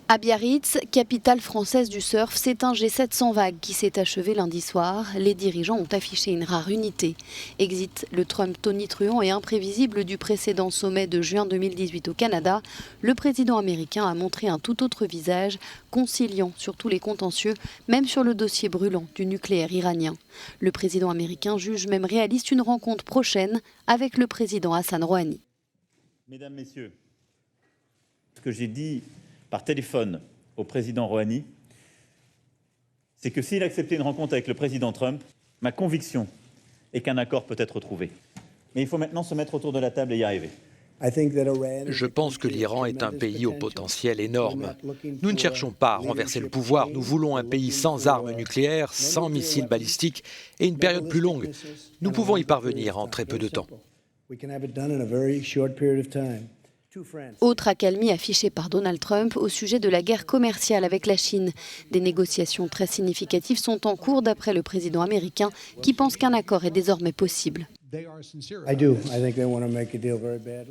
À Biarritz, capitale française du surf, c'est un G7 sans vague qui s'est achevé lundi soir. Les dirigeants ont affiché une rare unité. Exit le Trump tonitruant et imprévisible du précédent sommet de juin 2018 au Canada, le président américain a montré un tout autre visage, conciliant sur tous les contentieux, même sur le dossier brûlant du nucléaire iranien. Le président américain juge même réaliste une rencontre prochaine avec le président Hassan Rouhani. Mesdames, Messieurs, ce que j'ai dit par téléphone au président Rouhani, c'est que s'il acceptait une rencontre avec le président Trump, ma conviction est qu'un accord peut être trouvé. Mais il faut maintenant se mettre autour de la table et y arriver. Je pense que l'Iran est un pays au potentiel énorme. Nous ne cherchons pas à renverser le pouvoir, nous voulons un pays sans armes nucléaires, sans missiles balistiques et une période plus longue. Nous pouvons y parvenir en très peu de temps. Autre accalmie affichée par Donald Trump au sujet de la guerre commerciale avec la Chine. Des négociations très significatives sont en cours d'après le président américain qui pense qu'un accord est désormais possible.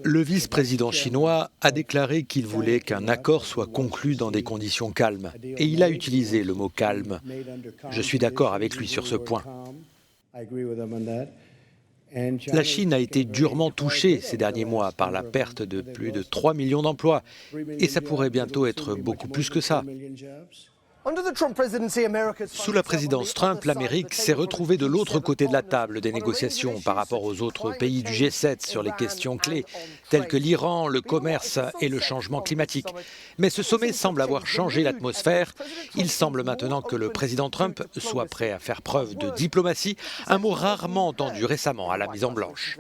Le vice-président chinois a déclaré qu'il voulait qu'un accord soit conclu dans des conditions calmes. Et il a utilisé le mot calme. Je suis d'accord avec lui sur ce point. La Chine a été durement touchée ces derniers mois par la perte de plus de 3 millions d'emplois. Et ça pourrait bientôt être beaucoup plus que ça. Sous la présidence Trump, l'Amérique s'est retrouvée de l'autre côté de la table des négociations par rapport aux autres pays du G7 sur les questions clés, telles que l'Iran, le commerce et le changement climatique. Mais ce sommet semble avoir changé l'atmosphère. Il semble maintenant que le président Trump soit prêt à faire preuve de diplomatie, un mot rarement entendu récemment à la Maison-Blanche.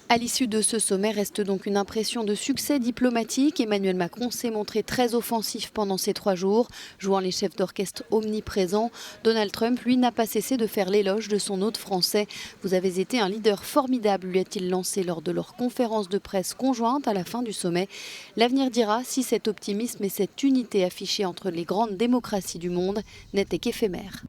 À l'issue de ce sommet reste donc une impression de succès diplomatique. Emmanuel Macron s'est montré très offensif pendant ces 3 jours, jouant les chefs d'orchestre omniprésents. Donald Trump, lui, n'a pas cessé de faire l'éloge de son hôte français. « Vous avez été un leader formidable », lui a-t-il lancé lors de leur conférence de presse conjointe à la fin du sommet. L'avenir dira si cet optimisme et cette unité affichée entre les grandes démocraties du monde n'étaient qu'éphémères.